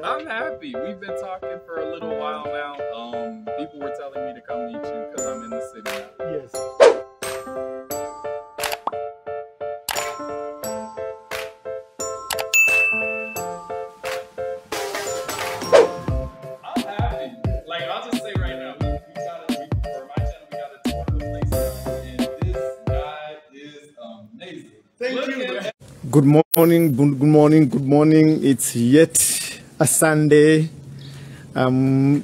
I'm happy. We've been talking for a little while now. People were telling me to come meet you because I'm in the city now. Yes. I'm happy. Like, I'll just say right now, for my channel, we got a tour of the place, and this guy is amazing. Thank you. Good morning. It's yet a Sunday. I'm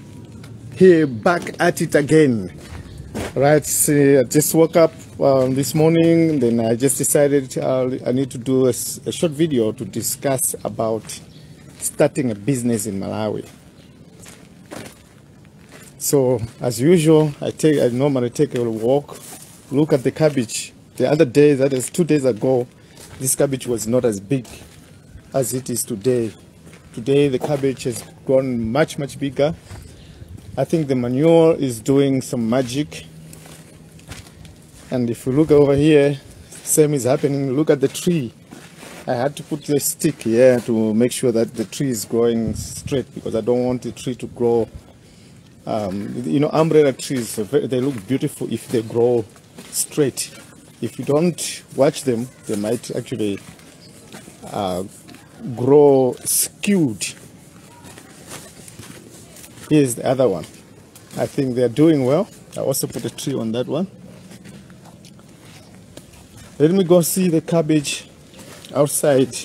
here back at it again. Right, I just woke up this morning, then I just decided I need to do a short video to discuss about starting a business in Malawi. So as usual, I normally take a walk, look at the cabbage. The other day, that is 2 days ago, this cabbage was not as big as it is today. Today the cabbage has grown much bigger. I think the manure is doing some magic. And if you look over here, same is happening. Look at the tree. I had to put the stick here to make sure that the tree is growing straight, because I don't want the tree to grow. You know, umbrella trees, they look beautiful if they grow straight. If you don't watch them, they might actually grow skewed. Here's the other one. I think they're doing well. I also put a tree on that one. Let me go see the cabbage outside.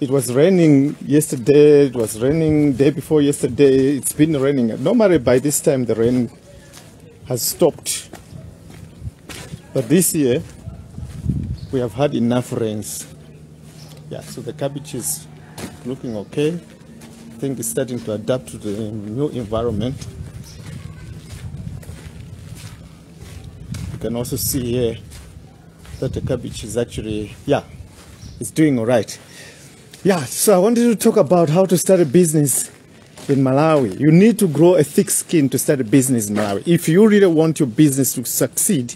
It was raining yesterday, it was raining day before yesterday. It's been raining. Normally by this time the rain has stopped. But this year, we have had enough rains. Yeah, so the cabbage is looking okay. I think it's starting to adapt to the new environment. You can also see here that the cabbage is actually, yeah, it's doing all right. Yeah, so I wanted to talk about how to start a business in Malawi. You need to grow a thick skin to start a business in Malawi. If you really want your business to succeed,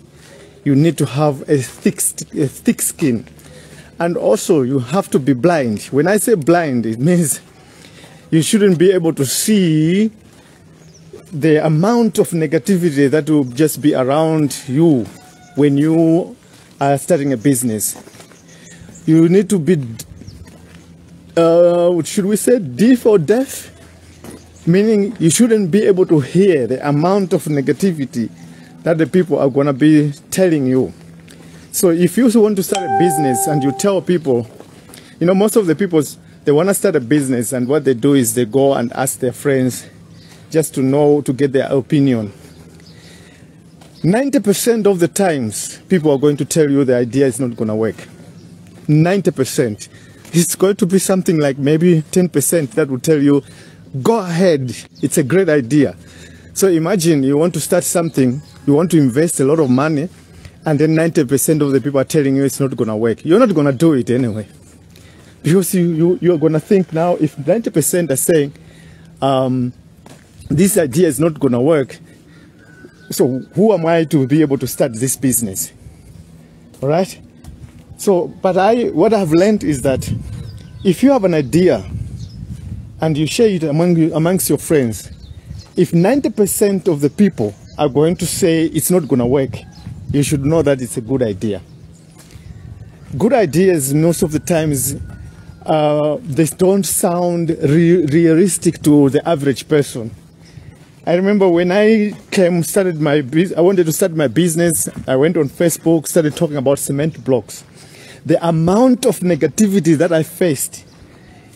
you need to have a thick skin. And also, you have to be blind. When I say blind, it means you shouldn't be able to see the amount of negativity that will just be around you when you are starting a business. You need to be, should we say, deaf or deaf? Meaning you shouldn't be able to hear the amount of negativity that the people are going to be telling you. So if you want to start a business and you tell people, you know, most of the people, they want to start a business, and what they do is they go and ask their friends just to know, to get their opinion. 90% of the times, people are going to tell you the idea is not going to work. 90%. It's going to be something like maybe 10% that will tell you, go ahead, it's a great idea. So imagine you want to start something, you want to invest a lot of money, and then 90% of the people are telling you it's not going to work. You're not going to do it anyway. Because you're going to think now, if 90% are saying this idea is not going to work, so who am I to be able to start this business? All right? So, but what I've learned is that if you have an idea and you share it amongst your friends, if 90% of the people are going to say it's not going to work, you should know that it's a good idea. Good ideas, most of the times, they don't sound realistic to the average person. I remember when I wanted to start my business, I went on Facebook, started talking about cement blocks. The amount of negativity that I faced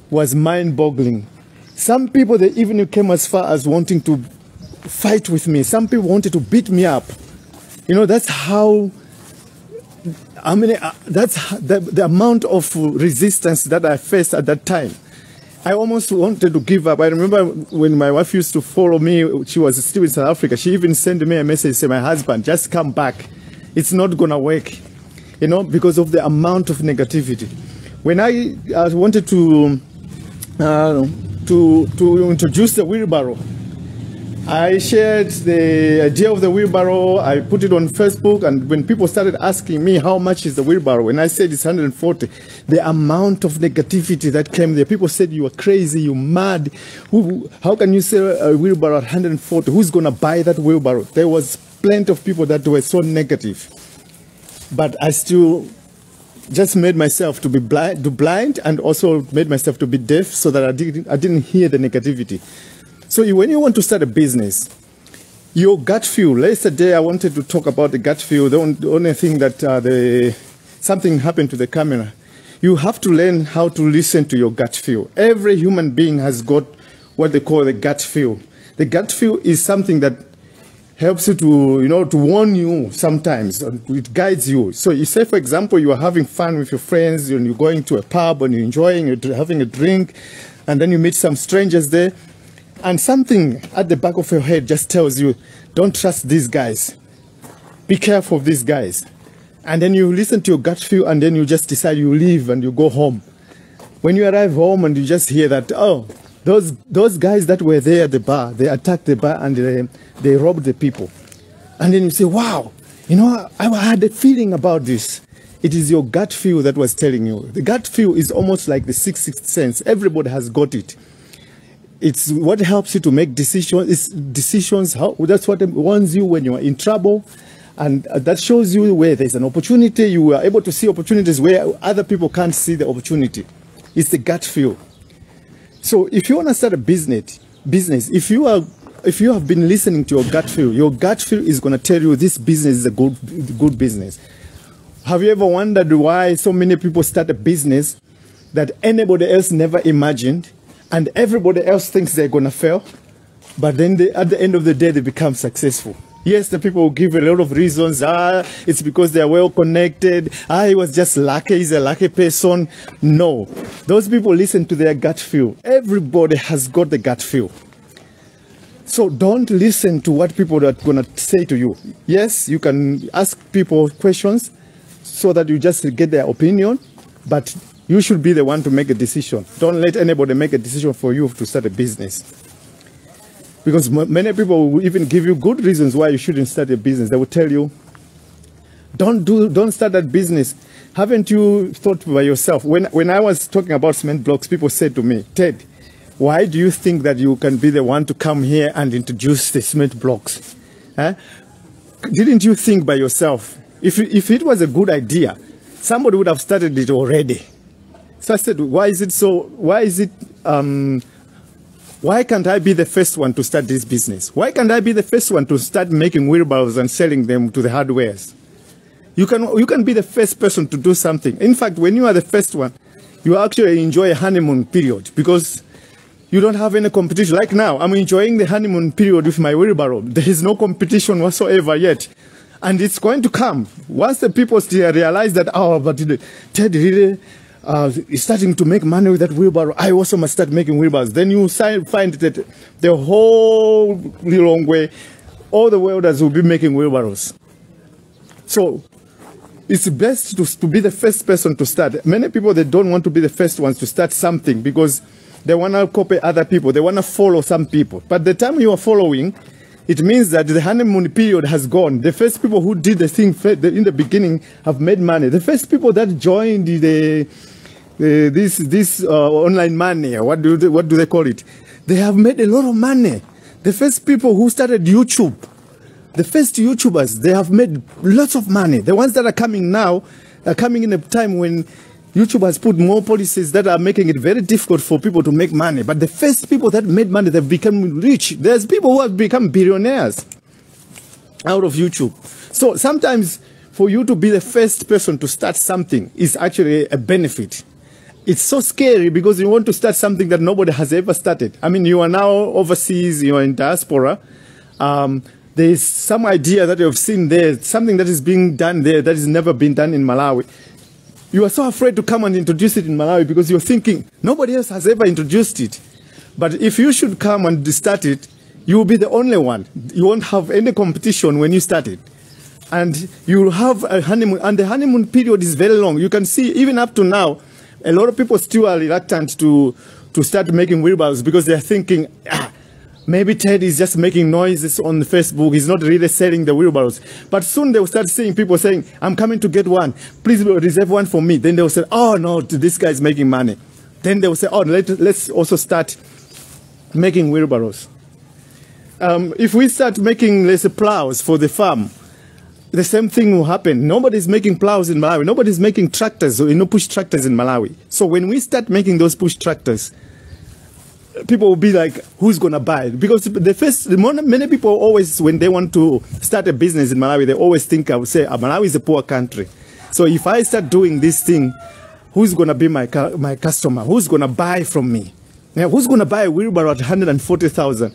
was mind-boggling. Some people, they even came as far as wanting to fight with me. Some people wanted to beat me up. You know, that's how, that's the amount of resistance that I faced at that time. I almost wanted to give up. I remember when my wife used to follow me, she was still in South Africa. She even sent me a message saying, my husband, just come back. It's not going to work, you know, because of the amount of negativity. When I wanted to introduce the wheelbarrow, I shared the idea of the wheelbarrow. I put it on Facebook, and when people started asking me how much is the wheelbarrow, and I said it's 140, the amount of negativity that came there, people said you are crazy, you're mad. How can you sell a wheelbarrow at 140? Who's going to buy that wheelbarrow? There was plenty of people that were so negative, but I still just made myself to be blind, and also made myself to be deaf, so that I didn't hear the negativity. So when you want to start a business, your gut feel. Yesterday I wanted to talk about the gut feel. The only thing that something happened to the camera. You have to learn how to listen to your gut feel. Every human being has got what they call the gut feel. The gut feel is something that helps you to warn you sometimes. It guides you. So you say, for example, you are having fun with your friends, and you're going to a pub and you're enjoying it, having a drink, and then you meet some strangers there. And something at the back of your head just tells you, don't trust these guys. Be careful of these guys. And then you listen to your gut feel, and then you just decide you leave and you go home. When you arrive home and you just hear that, oh, those guys that were there at the bar, they attacked the bar and they robbed the people. And then you say, wow, I had a feeling about this. It is your gut feel that was telling you. The gut feel is almost like the sixth sense. Everybody has got it. It's what helps you to make decisions. It's decisions. That's what warns you when you are in trouble, and that shows you where there's an opportunity. You are able to see opportunities where other people can't see the opportunity. It's the gut feel. So if you want to start a business, if you have been listening to your gut feel is going to tell you this business is a good business. Have you ever wondered why so many people start a business that anybody else never imagined? And everybody else thinks they're going to fail, but then at the end of the day, they become successful. Yes, the people will give a lot of reasons. It's because they're well connected. He was just lucky. He's a lucky person. No, those people listen to their gut feel. Everybody has got the gut feel. So don't listen to what people are going to say to you. Yes, you can ask people questions so that you just get their opinion, but you should be the one to make a decision. Don't let anybody make a decision for you to start a business. Because many people will even give you good reasons why you shouldn't start a business. They will tell you, don't start that business. Haven't you thought by yourself? When I was talking about cement blocks, people said to me, Ted, why do you think that you can be the one to come here and introduce the cement blocks? Didn't you think by yourself? If it was a good idea, somebody would have started it already. So I said, why can't I be the first one to start this business? Why can't I be the first one to start making wheelbarrows and selling them to the hardwares? You can be the first person to do something. In fact, when you are the first one, you actually enjoy a honeymoon period because you don't have any competition. Like now, I'm enjoying the honeymoon period with my wheelbarrow. There is no competition whatsoever yet. And it's going to come. Once the people still realize that, but Ted really is starting to make money with that wheelbarrow, I also must start making wheelbarrows. Then you find that the whole long way, all the welders will be making wheelbarrows. So it's best to be the first person to start. Many people, they don't want to be the first ones to start something because they want to copy other people. They want to follow some people. But the time you are following, it means that the honeymoon period has gone. The first people who did the thing in the beginning have made money. The first people that joined this online money, what do they call it? They have made a lot of money. The first people who started YouTube, the first YouTubers, they have made lots of money. The ones that are coming now are coming in a time when YouTube has put more policies that are making it very difficult for people to make money. But the first people that made money, they've become rich. There's people who have become billionaires out of YouTube. So sometimes for you to be the first person to start something is actually a benefit. It's so scary because you want to start something that nobody has ever started. I mean, you are now overseas, you are in diaspora. There is some idea that you've seen there, something that is being done there that has never been done in Malawi. You are so afraid to come and introduce it in Malawi because you're thinking nobody else has ever introduced it. But if you should come and start it, you will be the only one. You won't have any competition when you start it. And you will have a honeymoon, and the honeymoon period is very long. You can see even up to now, a lot of people still are reluctant to start making wheelbarrows because they're thinking, Maybe Ted is just making noises on Facebook. He's not really selling the wheelbarrows. But soon they will start seeing people saying, I'm coming to get one. Please reserve one for me. Then they will say, oh, no, this guy is making money. Then they will say, oh, let's also start making wheelbarrows. If we start making, let's say, plows for the farm, the same thing will happen. Nobody's making plows in Malawi. Nobody's making tractors, push tractors in Malawi. So when we start making those push tractors, people will be like, who's going to buy it? Because many people always, when they want to start a business in Malawi, they always think, I would say, Malawi is a poor country. So if I start doing this thing, who's going to be my customer? Who's going to buy from me? Now, who's going to buy a wheelbarrow at 140,000?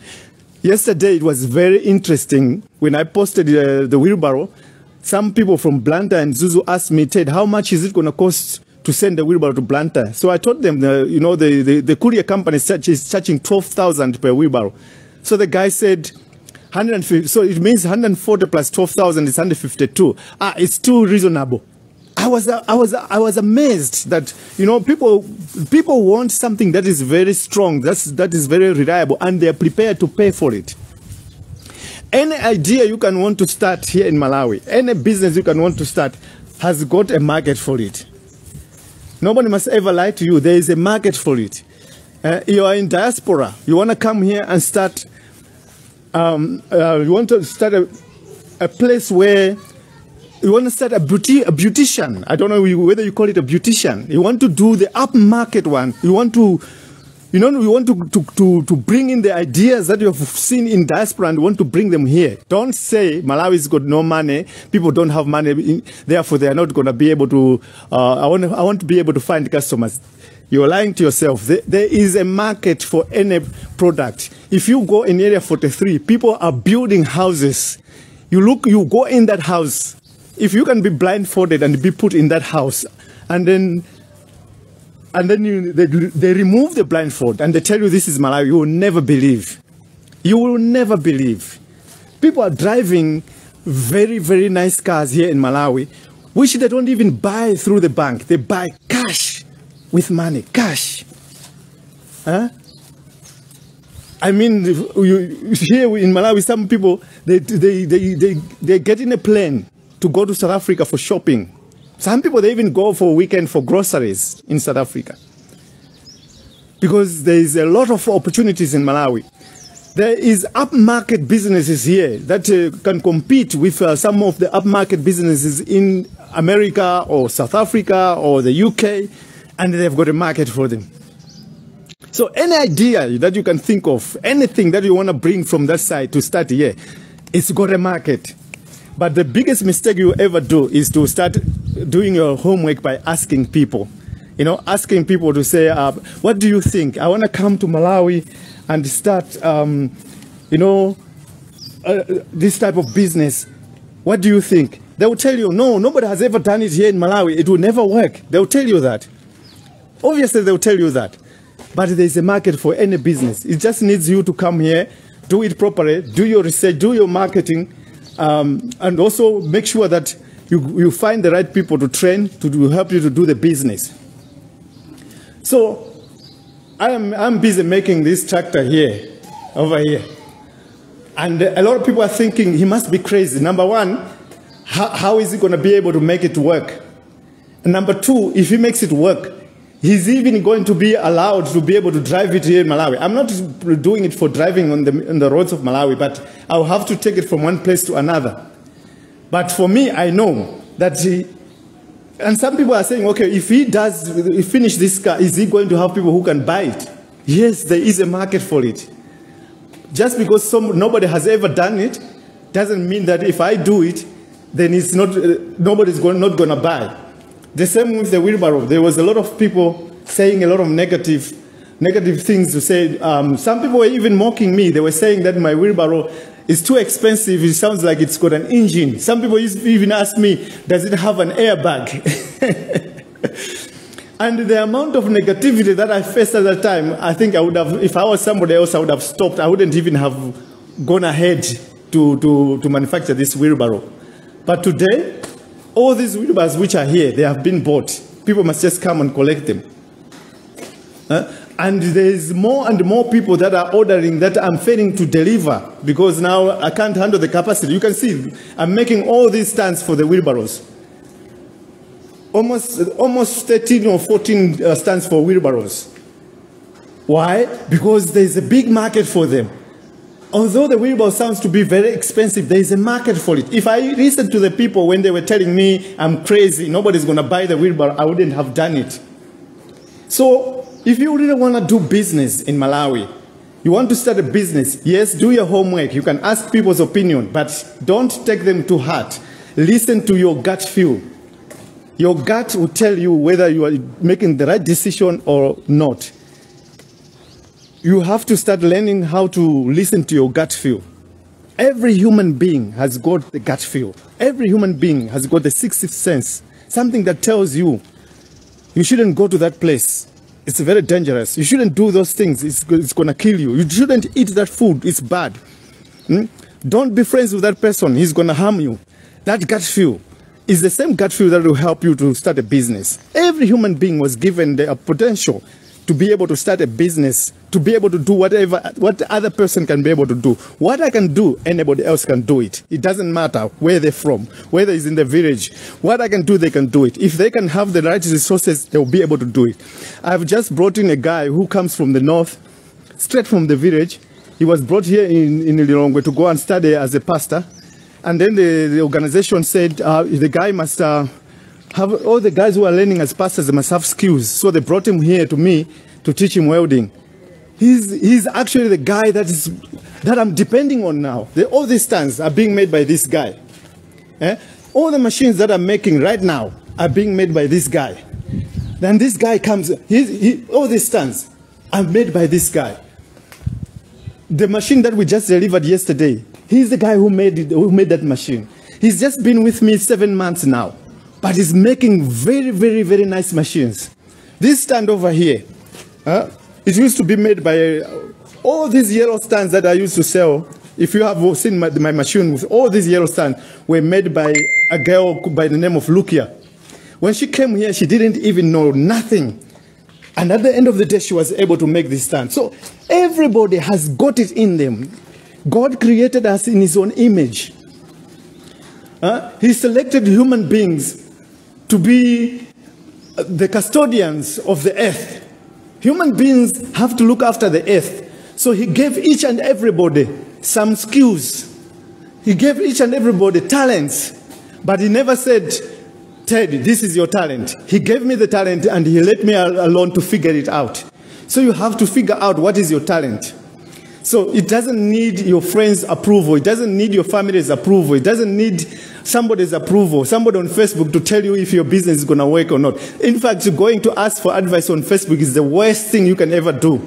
Yesterday, it was very interesting. When I posted the wheelbarrow, some people from Blantyre and Zuzu asked me, Ted, how much is it going to cost to send the wheelbarrow to Blantyre? So I told them, the courier company is charging 12,000 per wheelbarrow. So the guy said, 150. So it means 140 plus 12,000 is 152. It's too reasonable. I was amazed that people want something that is very strong, that is very reliable, and they are prepared to pay for it. Any idea you can want to start here in Malawi, any business you can want to start, has got a market for it. Nobody must ever lie to you. There is a market for it. You are in diaspora. You want to come here and start. You want to start a place where you want to start a beautician. I don't know whether you call it a beautician. You want to do the upmarket one. You want to, you want to bring in the ideas that you have seen in diaspora and you want to bring them here. Don't say Malawi's got no money. People don't have money. Therefore, they are not going to be able to. I want to be able to find customers. You're lying to yourself. There is a market for any product. If you go in Area 43, people are building houses. You go in that house. If you can be blindfolded and be put in that house, and then they remove the blindfold and they tell you this is Malawi, you will never believe. You will never believe. People are driving very, very nice cars here in Malawi, which they don't even buy through the bank. They buy cash with money, cash. Huh? I mean, here in Malawi, some people, they get in a plane to go to South Africa for shopping. Some people, they even go for a weekend for groceries in South Africa. Because there is a lot of opportunities in Malawi. There is upmarket businesses here that can compete with some of the upmarket businesses in America or South Africa or the UK, and they've got a market for them. So any idea that you can think of, anything that you want to bring from that side to start here, it's got a market. But the biggest mistake you ever do is to start doing your homework by asking people. Asking people to say, what do you think? I want to come to Malawi and start, this type of business. What do you think? They will tell you, no, nobody has ever done it here in Malawi. It will never work. They will tell you that. Obviously, they will tell you that. But there is a market for any business. It just needs you to come here, do it properly, do your research, do your marketing, and also make sure that you find the right people to train to help you to do the business. So I'm busy making this tractor here, over here. And a lot of people are thinking he must be crazy. Number one, how is he going to be able to make it work? And number two, if he makes it work, he's even going to be allowed to be able to drive it here in Malawi. I'm not doing it for driving on the roads of Malawi, but I'll have to take it from one place to another. But for me, I know that and some people are saying, okay, if he finish this car, is he going to have people who can buy it? Yes, there is a market for it. Just because nobody has ever done it, doesn't mean that if I do it, then it's not, nobody's not going to buy. The same with the wheelbarrow. There was a lot of people saying a lot of negative things to say. Some people were even mocking me. They were saying that my wheelbarrow is too expensive. It sounds like it's got an engine. Some people even asked me, does it have an airbag? And the amount of negativity that I faced at that time, I think I would have, if I was somebody else, I would have stopped. I wouldn't even have gone ahead to manufacture this wheelbarrow. But today, all these wheelbarrows which are here, they have been bought. People must just come and collect them. And there's more and more people that are ordering that I'm failing to deliver because now I can't handle the capacity. You can see I'm making all these stands for the wheelbarrows. Almost 13 or 14 stands for wheelbarrows. Why? Because there's a big market for them. Although the wheelbarrow sounds to be very expensive, there is a market for it. If I listened to the people when they were telling me I'm crazy, nobody's going to buy the wheelbarrow, I wouldn't have done it. So if you really want to do business in Malawi, you want to start a business, yes, do your homework. You can ask people's opinion, but don't take them to heart. Listen to your gut feel. Your gut will tell you whether you are making the right decision or not. You have to start learning how to listen to your gut feel. Every human being has got the gut feel. Every human being has got the sixth sense. Something that tells you, you shouldn't go to that place. It's very dangerous. You shouldn't do those things. It's going to kill you. You shouldn't eat that food. It's bad. Don't be friends with that person. He's going to harm you. That gut feel is the same gut feel that will help you to start a business. Every human being was given the potential to be able to start a business, to be able to do what other person can be able to do. What I can do, anybody else can do it. It doesn't matter where they're from, whether it's in the village. What I can do, they can do it. If they can have the right resources, they'll be able to do it. I've just brought in a guy who comes from the north, straight from the village. He was brought here in Lilongwe to go and study as a pastor. And then the organization said the guy must have, all the guys who are learning as pastors, they must have skills. So they brought him here to me to teach him welding. He's actually the guy that I'm depending on now. All these stands are being made by this guy. All the machines that I'm making right now are being made by this guy. Then this guy comes, all these stands are made by this guy. The machine that we just delivered yesterday, he's the guy who made that machine. He's just been with me 7 months now. But he's making very, very, very nice machines. This stand over here, it used to be made by all these yellow stands that I used to sell. If you have seen my machine, with all these yellow stands were made by a girl by the name of Lukia. When she came here, she didn't even know nothing. And at the end of the day, she was able to make this stand. So everybody has got it in them. God created us in his own image. He selected human beings to be the custodians of the earth. Human beings have to look after the earth. So he gave each and everybody some skills. He gave each and everybody talents. But he never said, Ted, this is your talent. He gave me the talent and he let me alone to figure it out. So you have to figure out what is your talent. So it doesn't need your friends' approval. It doesn't need your family's approval. It doesn't need somebody's approval, somebody on Facebook to tell you if your business is going to work or not. In fact, going to ask for advice on Facebook is the worst thing you can ever do.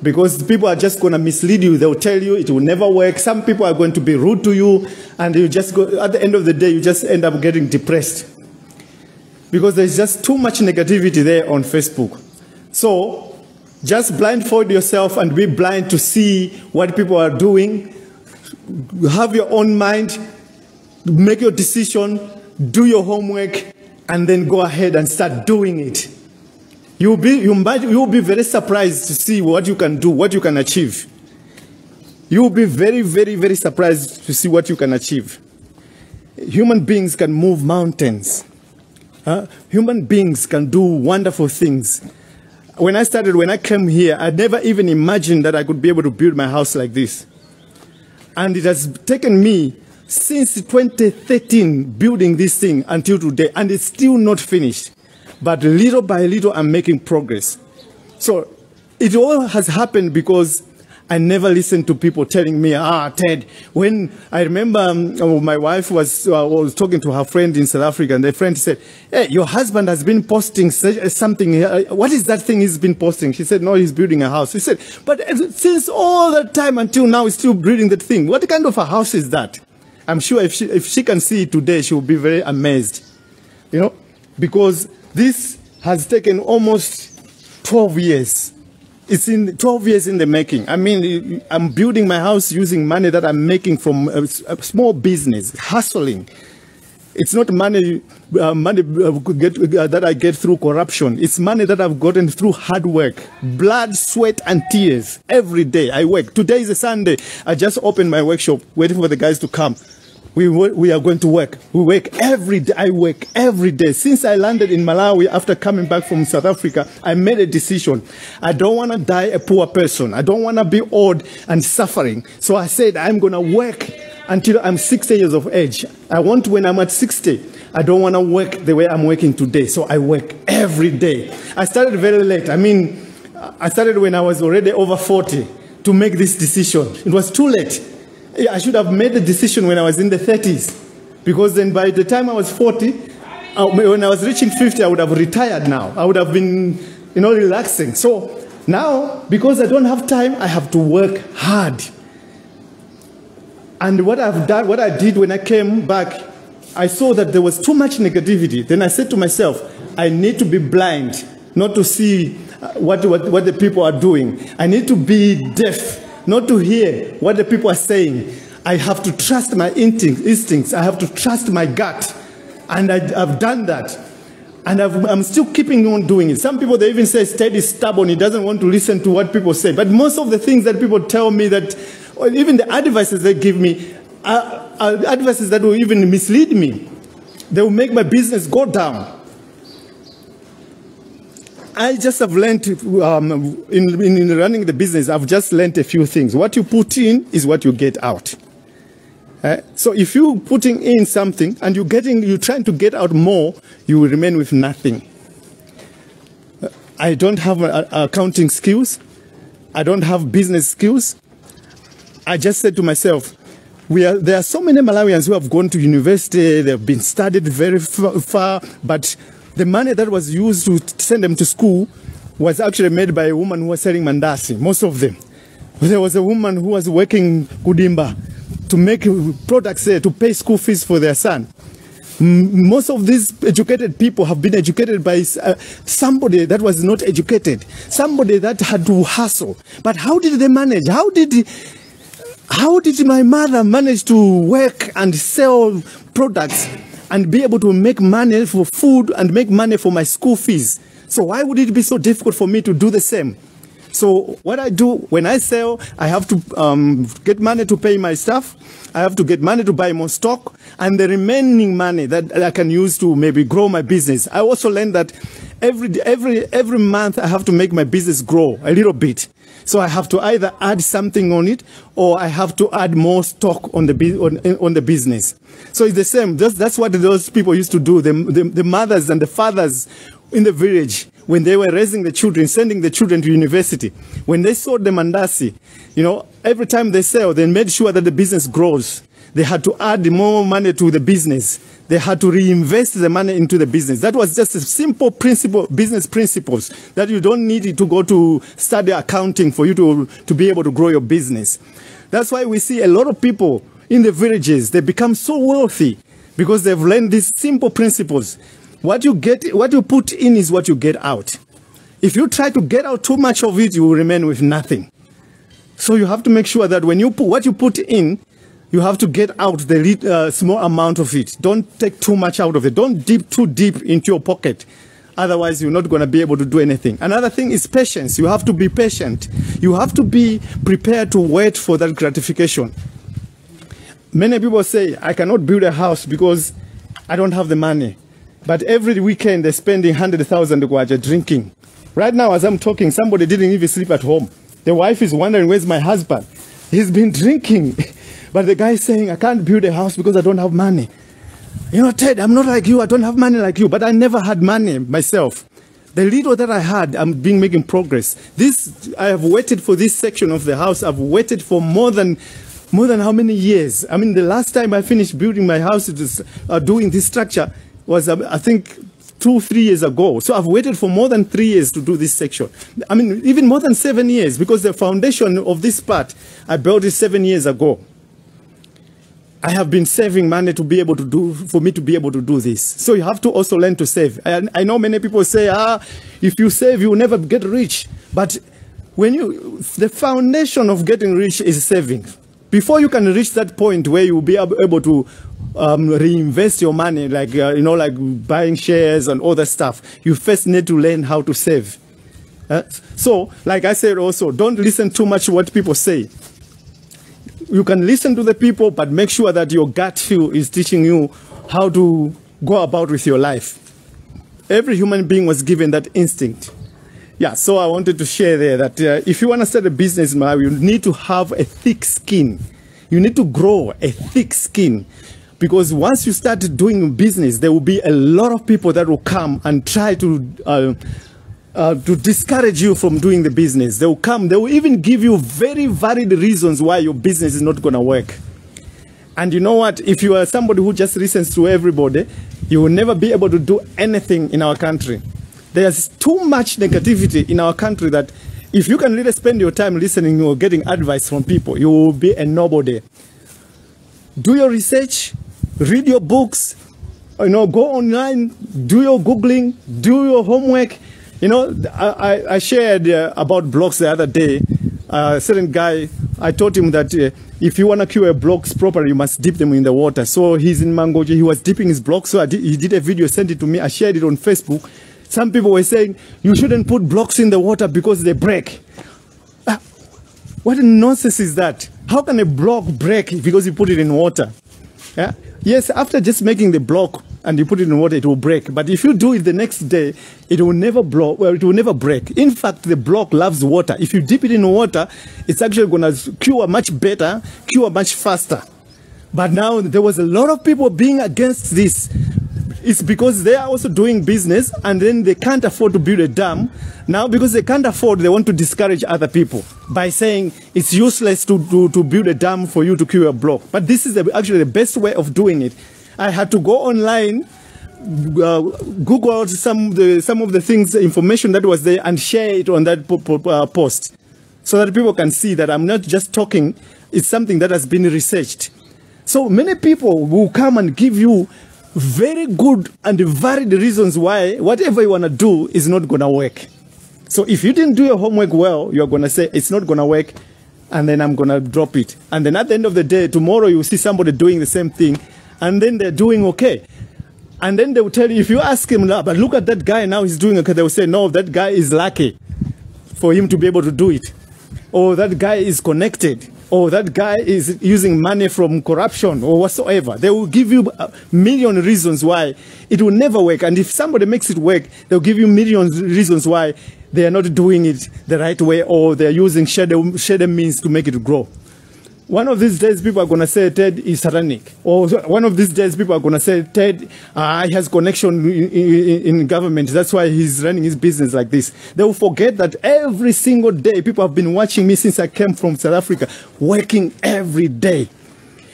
Because people are just going to mislead you. They'll tell you it will never work. Some people are going to be rude to you. And you just go, at the end of the day, you just end up getting depressed. Because there's just too much negativity there on Facebook. So just blindfold yourself and be blind to see what people are doing. Have your own mind. Make your decision. Do your homework. And then go ahead and start doing it. You'll be very surprised to see what you can do, what you can achieve. You'll be very, very, very surprised to see what you can achieve. Human beings can move mountains. Human beings can do wonderful things. When I came here, I never even imagined that I could be able to build my house like this. And it has taken me since 2013 building this thing until today, and it's still not finished. But little by little, I'm making progress. So it all has happened because I never listened to people telling me, Ted, when I remember my wife was talking to her friend in South Africa, and the friend said, hey, your husband has been posting something. What is that thing he's been posting? She said, no, he's building a house. He said, but since all that time until now, he's still building that thing. What kind of a house is that? I'm sure if she can see it today, she will be very amazed. You know, because this has taken almost 12 years. It's in 12 years in the making. I mean, I'm building my house using money that I'm making from a small business, hustling. It's not money, that I get through corruption. It's money that I've gotten through hard work, blood, sweat, and tears. Every day I work. Today is a Sunday. I just opened my workshop, waiting for the guys to come. We are going to work. We work every day. I work every day. Since I landed in Malawi after coming back from South Africa, I made a decision. I don't want to die a poor person. I don't want to be old and suffering. So I said, I'm going to work until I'm 60 years of age. I want, when I'm at 60, I don't want to work the way I'm working today. So I work every day. I started very late. I started when I was already over 40 to make this decision. It was too late. I should have made the decision when I was in the 30s, because then by the time I was 40, when I was reaching 50, I would have retired now. I would have been, relaxing. So now, because I don't have time, I have to work hard. And what I did when I came back, I saw that there was too much negativity. Then I said to myself, I need to be blind, not to see what the people are doing. I need to be deaf, not to hear what the people are saying. I have to trust my instincts. I have to trust my gut. And I've done that. And I'm still keeping on doing it. Some people, they even say Stead is stubborn. He doesn't want to listen to what people say. But most of the things that people tell me, that, or even the advices they give me, are advices that will even mislead me. They will make my business go down. I just have learned, in running the business, I've just learned a few things. What you put in is what you get out. So if you're putting in something and you're trying to get out more, you will remain with nothing. I don't have accounting skills. I don't have business skills. I just said to myself, there are so many Malawians who have gone to university, they've been studied very far, but the money that was used to send them to school was actually made by a woman who was selling mandasi, most of them. There was a woman who was working Kudimba to make products there to pay school fees for their son. Most of these educated people have been educated by somebody that was not educated, somebody that had to hustle. But how did they manage? How did my mother manage to work and sell products and be able to make money for food and make money for my school fees? So why would it be so difficult for me to do the same? So what I do, when I sell, I have to get money to pay my staff. I have to get money to buy more stock, and the remaining money that I can use to maybe grow my business. I also learned that every month I have to make my business grow a little bit. So I have to either add something on it, or I have to add more stock on the business. So it's the same. That's what those people used to do. The mothers and the fathers in the village, when they were raising the children, sending the children to university, when they sold the mandasi, every time they sell, they made sure that the business grows. They had to add more money to the business. They had to reinvest the money into the business. That was just a simple business principles that you don't need to go to study accounting for you to be able to grow your business. That's why we see a lot of people in the villages, they become so wealthy because they've learned these simple principles. What you put in is what you get out. If you try to get out too much of it, you will remain with nothing. So you have to make sure that when what you put in, you have to get out the small amount of it. Don't take too much out of it. Don't dip too deep into your pocket. Otherwise, you're not going to be able to do anything. Another thing is patience. You have to be patient. You have to be prepared to wait for that gratification. Many people say, I cannot build a house because I don't have the money. But every weekend, they're spending 100,000 kwacha drinking. Right now, as I'm talking, somebody didn't even sleep at home. The wife is wondering, where's my husband? He's been drinking. But the guy is saying, I can't build a house because I don't have money. Ted, I'm not like you. I don't have money like you. But I never had money myself. The little that I had, I'm making progress. I have waited for this section of the house. I've waited for more than how many years? I mean, the last time I finished building my house, doing this structure, was, I think, 2-3 years ago. So I've waited for more than 3 years to do this section. I mean, even more than 7 years, because the foundation of this part, I built it 7 years ago. I have been saving money for me to be able to do this. So you have to also learn to save. I know many people say, if you save, you will never get rich. But the foundation of getting rich is saving. before you can reach that point where you'll be able to reinvest your money, like, like buying shares and all that stuff, you first need to learn how to save. So, like I said also, don't listen too much to what people say. You can listen to the people, but make sure that your gut feel is teaching you how to go about with your life. Every human being was given that instinct. Yeah, so I wanted to share there that if you want to start a business in Malawi, you need to have a thick skin. You need to grow a thick skin. Because once you start doing business, there will be a lot of people that will come and try to discourage you from doing the business. They will come, they will even give you very valid reasons why your business is not going to work. And you know what? If you are somebody who just listens to everybody, you will never be able to do anything in our country. There's too much negativity in our country that if you can really spend your time listening or getting advice from people, you will be a nobody. Do your research, read your books, go online, do your Googling, do your homework. I shared about blocks the other day. A certain guy, I told him that if you want to cure blocks properly, you must dip them in the water. So he's in Mangoji, he was dipping his blocks. So he did a video, sent it to me. I shared it on Facebook. Some people were saying, you shouldn't put blocks in the water because they break. What nonsense is that? How can a block break because you put it in water? Yeah? Yes, after just making the block and you put it in water, it will break. But if you do it the next day, it will never it will never break. In fact, the block loves water. If you dip it in water, it's actually going to cure much better, cure much faster. But now there was a lot of people being against this. It's because they are also doing business and then they can't afford to build a dam. Now, because they can't afford, they want to discourage other people by saying it's useless to build a dam for you to cure a block. But this is actually the best way of doing it. I had to go online, Google out some of the things, information that was there, and share it on that post so that people can see that I'm not just talking, it's something that has been researched. So many people will come and give you very good and varied reasons why whatever you want to do is not going to work. So if you didn't do your homework well, you're going to say it's not going to work, and then I'm going to drop it. And then at the end of the day, tomorrow you see somebody doing the same thing, and then they're doing okay. And then they will tell you, if you ask him, but look at that guy now, he's doing okay, they will say, no, that guy is lucky for him to be able to do it. Or that guy is connected. Or that guy is using money from corruption or whatsoever. They will give you a million reasons why it will never work. And if somebody makes it work, they'll give you millions of reasons why they are not doing it the right way, or they're using shadow means to make it grow. One of these days, people are going to say Ted is satanic. Or one of these days, people are going to say Ted he has connection in government. That's why he's running his business like this. They will forget that every single day, people have been watching me since I came from South Africa, working every day.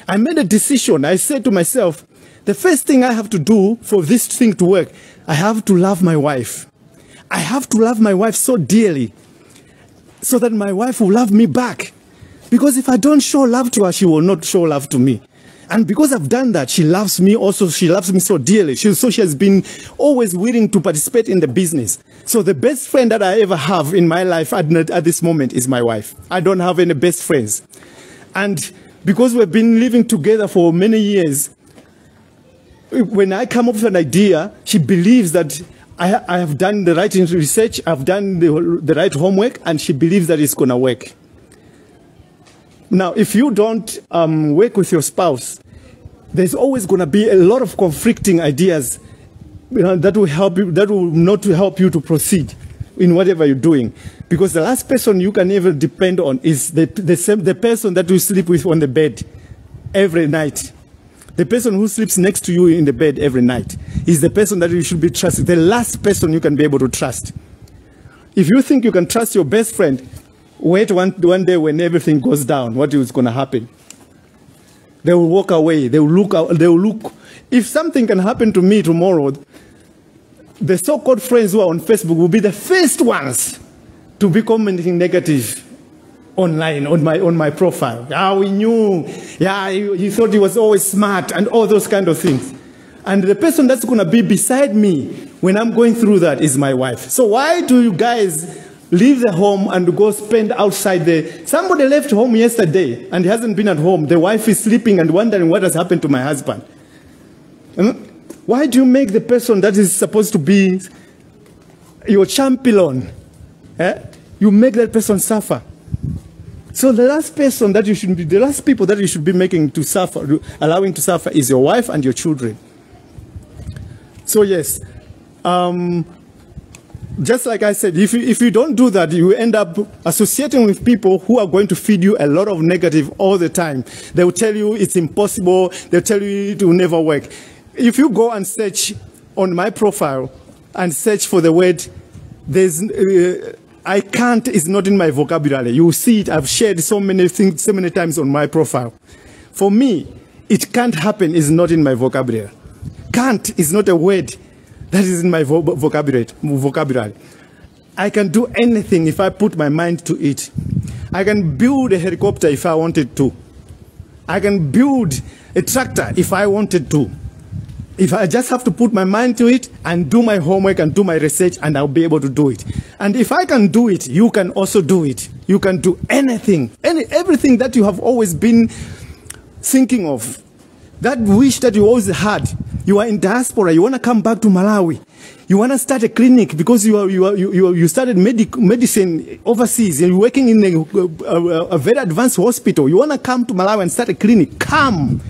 I made a decision. I said to myself, the first thing I have to do for this thing to work, I have to love my wife. I have to love my wife so dearly so that my wife will love me back. Because if I don't show love to her, she will not show love to me. And because I've done that, she loves me also. She loves me so dearly. So she has been always willing to participate in the business. So the best friend that I ever have in my life at this moment is my wife. I don't have any best friends. And because we've been living together for many years, when I come up with an idea, she believes that I have done the right research, I've done the right homework, and she believes that it's going to work. Now, if you don't work with your spouse, there's always going to be a lot of conflicting ideas that will help you, that will not help you to proceed in whatever you're doing. Because the last person you can ever depend on is the person that you sleep with on the bed every night. The person who sleeps next to you in the bed every night is the person that you should be trusting, the last person you can be able to trust. If you think you can trust your best friend, wait one day when everything goes down, what is going to happen? They will walk away. They will look. If something can happen to me tomorrow, the so-called friends who are on Facebook will be the first ones to be commenting negative online on my profile. Yeah, we knew. Yeah, he thought he was always smart and all those kind of things. And the person that's going to be beside me when I'm going through that is my wife. So why do you guys leave the home and go spend outside there. Somebody left home yesterday and hasn't been at home. The wife is sleeping and wondering what has happened to my husband. Why do you make the person that is supposed to be your champion, you make that person suffer? So the last person that you should be, the last people that you should be making to suffer, allowing to suffer, is your wife and your children. So yes, just like I said, if you don't do that, you end up associating with people who are going to feed you a lot of negative all the time. They will tell you it's impossible. They'll tell you it will never work. If you go and search on my profile and search for the word, there's I can't is not in my vocabulary. You will see it. I've shared so many things so many times on my profile. For me, it can't happen is not in my vocabulary. Can't is not a word that is in my vocabulary. I can do anything if I put my mind to it. I can build a helicopter if I wanted to. I can build a tractor if I wanted to. If I just have to put my mind to it and do my homework and do my research, and I'll be able to do it. And if I can do it, you can also do it. You can do anything, everything that you have always been thinking of. That wish that you always had. You are in diaspora. You want to come back to Malawi. You want to start a clinic because you started medicine overseas. And you're working in a very advanced hospital. You want to come to Malawi and start a clinic. Come.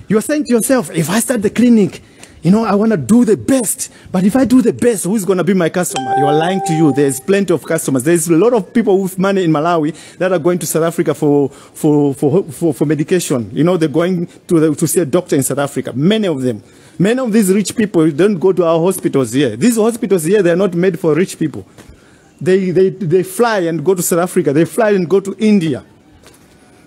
You are saying to yourself, if I start the clinic, you know, I want to do the best. But if I do the best, who's going to be my customer? You are lying to you. There's plenty of customers. There's a lot of people with money in Malawi that are going to South Africa for medication. You know, they're going to see a doctor in South Africa. Many of them. Many of these rich people don't go to our hospitals here. These hospitals here, they're not made for rich people. They fly and go to South Africa. They fly and go to India.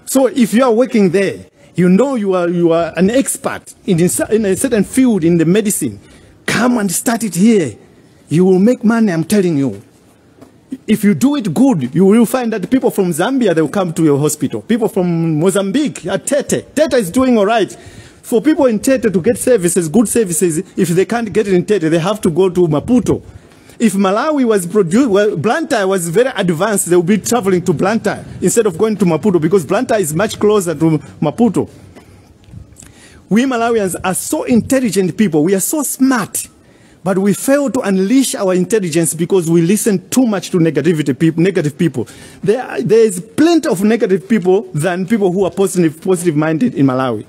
So if you are working there, you know you are an expert in a certain field in the medicine. Come and start it here. You will make money, I'm telling you. If you do it good, you will find that people from Zambia, they will come to your hospital. People from Mozambique, at Tete. Tete is doing all right. For people in Tete to get services, good services, if they can't get it in Tete, they have to go to Maputo. If Malawi was produced, well, Blantyre was very advanced, they would be traveling to Blantyre instead of going to Maputo, because Blantyre is much closer to Maputo. We Malawians are so intelligent people. We are so smart, but we fail to unleash our intelligence because we listen too much to negative people. There is plenty of negative people than people who are positive-minded in Malawi.